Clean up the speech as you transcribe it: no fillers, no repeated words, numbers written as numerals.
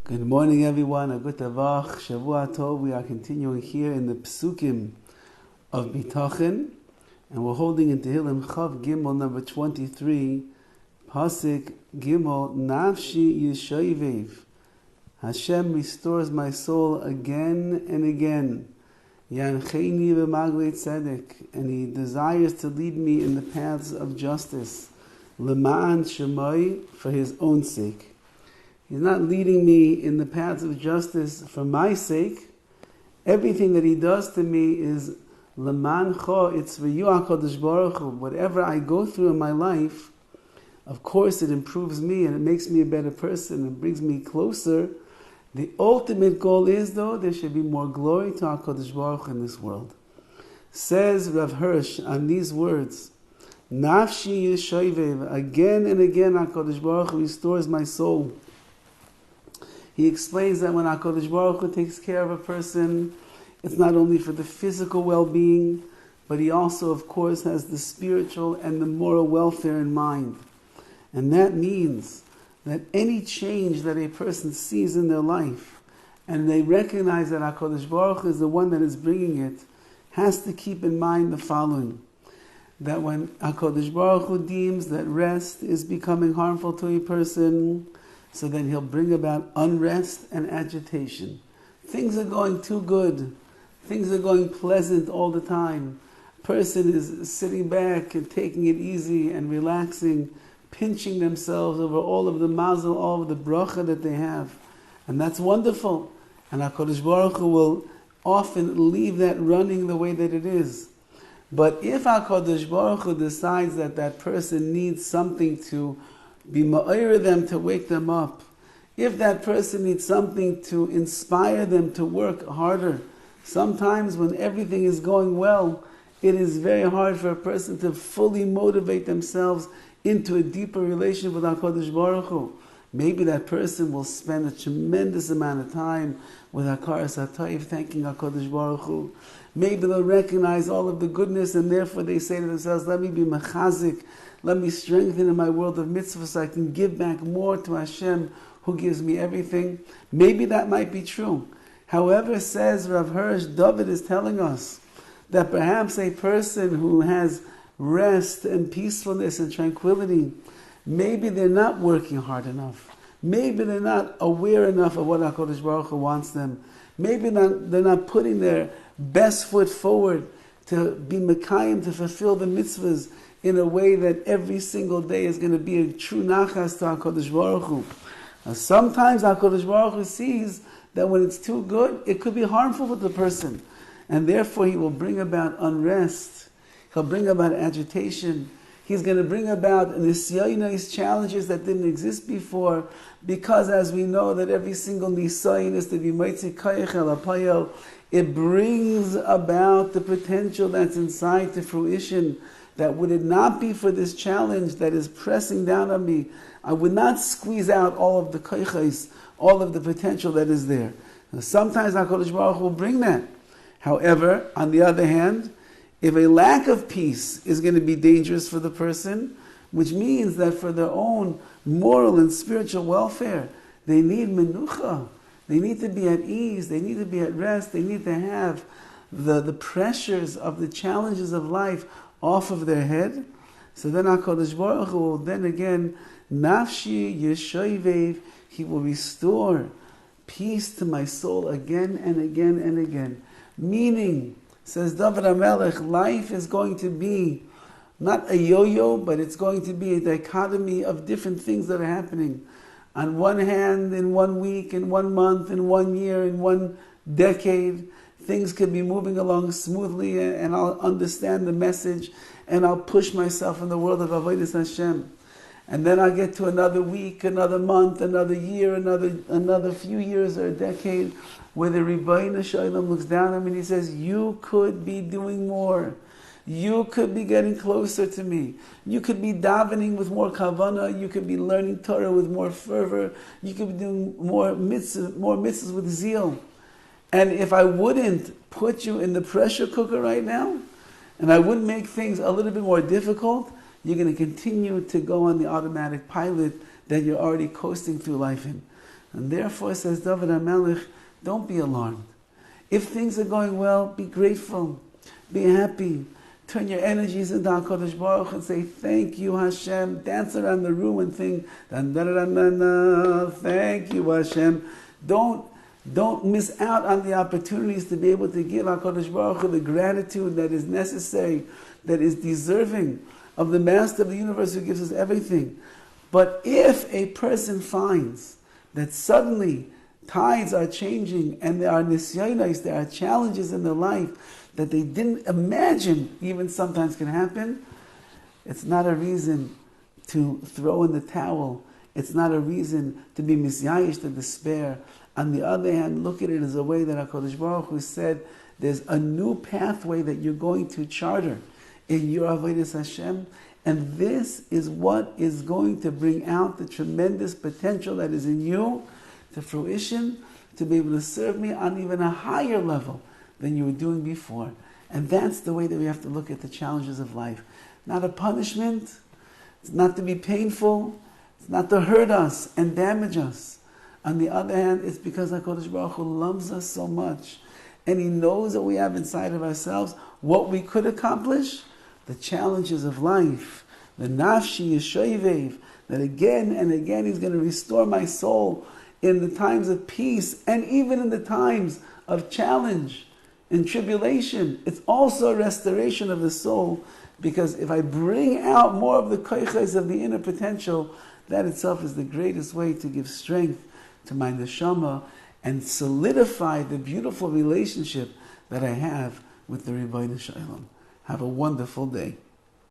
Good morning, everyone. A good tavach, Shavua Tov. We are continuing here in the Psukim of Bitachon, and we're holding in Tehillim Chav Gimel number 23, Pasuk Gimel, Nafshi Yeshoivev. Hashem restores my soul again and again. Yancheini v'maglei tzedek, and He desires to lead me in the paths of justice. L'ma'an shemai, for His own sake. He's not leading me in the paths of justice for my sake. Everything that He does to me is l'man cho, it's for you, HaKadosh Baruch Hu. Whatever I go through in my life, of course it improves me and it makes me a better person. It brings me closer. The ultimate goal is, though, there should be more glory to HaKadosh Baruch Hu in this world. Says Rav Hirsch on these words, Nafshi Yeshoivev, again and again HaKadosh Baruch Hu restores my soul. He explains that when HaKadosh Baruch Hu takes care of a person, it's not only for the physical well-being, but He also, of course, has the spiritual and the moral welfare in mind. And that means that any change that a person sees in their life, and they recognize that HaKadosh Baruch Hu is the one that is bringing it, has to keep in mind the following: that when HaKadosh Baruch Hu deems that rest is becoming harmful to a person, so then He'll bring about unrest and agitation. Things are going too good. Things are going pleasant all the time. A person is sitting back and taking it easy and relaxing, pinching themselves over all of the mazel, all of the bracha that they have. And that's wonderful. And HaKadosh Baruch Hu will often leave that running the way that it is. But if HaKadosh Baruch Hu decides that that person needs something to be ma'ir them, to wake them up, if that person needs something to inspire them to work harder, sometimes when everything is going well, it is very hard for a person to fully motivate themselves into a deeper relationship with HaKadosh Baruch Hu. Maybe that person will spend a tremendous amount of time with Makor HaChaim, thanking HaKadosh Baruch Hu. Maybe they'll recognize all of the goodness, and therefore they say to themselves, let me be mechazik, let me strengthen in my world of mitzvahs so I can give back more to Hashem, who gives me everything. Maybe that might be true. However, says Rav Hirsch, Dovid is telling us that perhaps a person who has rest and peacefulness and tranquility, maybe they're not working hard enough. Maybe they're not aware enough of what HaKadosh Baruch Hu wants them. Maybe they're not putting their best foot forward to be mekayim, to fulfill the mitzvahs in a way that every single day is going to be a true nachas to HaKadosh Baruch Hu. Now, sometimes HaKadosh Baruch Hu sees that when it's too good, it could be harmful for the person. And therefore He will bring about unrest. He'll bring about agitation. He's going to bring about nisyonos, challenges that didn't exist before, because as we know that every single nisayon is to be moitzi koyach el hapayel, it brings about the potential that's inside to fruition, that would it not be for this challenge that is pressing down on me, I would not squeeze out all of the koyches, all of the potential that is there. Now, sometimes HaKadosh Baruch Hu will bring that. However, on the other hand, if a lack of peace is going to be dangerous for the person, which means that for their own moral and spiritual welfare, they need menucha. They need to be at ease. They need to be at rest. They need to have the pressures of the challenges of life off of their head. So then HaKadosh Baruch Hu will then again, Nafshi Yeshoivev, He will restore peace to my soul again and again and again. Meaning, says Dovid HaMelech, life is going to be not a yo-yo, but it's going to be a dichotomy of different things that are happening. On one hand, in 1 week, in 1 month, in 1 year, in 1 decade, things could be moving along smoothly, and I'll understand the message, and I'll push myself in the world of avodas Hashem. And then I'll get to another week, another month, another year, another few years or a decade, where the Rabbi Shalom looks down on me and he says, you could be doing more. You could be getting closer to me. You could be davening with more kavanah. You could be learning Torah with more fervor. You could be doing more mitzvahs with zeal. And if I wouldn't put you in the pressure cooker right now, and I wouldn't make things a little bit more difficult, you're going to continue to go on the automatic pilot that you're already coasting through life in. And therefore, says Dovid HaMelech, don't be alarmed. If things are going well, be grateful, be happy. Turn your energies into HaKadosh Baruch and say, thank you, Hashem. Dance around the room and sing, thank you, Hashem. Don't miss out on the opportunities to be able to give HaKadosh Baruch Hu the gratitude that is necessary, that is deserving of the Master of the universe who gives us everything. But if a person finds that suddenly tides are changing and there are nisyonos, there are challenges in their life that they didn't imagine even sometimes can happen, it's not a reason to throw in the towel. It's not a reason to be misyayish, to despair. On the other hand, look at it as a way that HaKadosh Baruch Hu said there's a new pathway that you're going to charter in your avodas Hashem, and this is what is going to bring out the tremendous potential that is in you to fruition, to be able to serve me on even a higher level than you were doing before. And that's the way that we have to look at the challenges of life. Not a punishment, it's not to be painful, it's not to hurt us and damage us. On the other hand, it's because HaKadosh Baruch Hu loves us so much, and He knows that we have inside of ourselves what we could accomplish, the challenges of life, the nafshi yeshoivev, that again and again He's going to restore my soul in the times of peace and even in the times of challenge and tribulation. It's also a restoration of the soul, because if I bring out more of the koiches of the inner potential, that itself is the greatest way to give strength to my neshama and solidify the beautiful relationship that I have with the Rebbeinu Shalom. Have a wonderful day.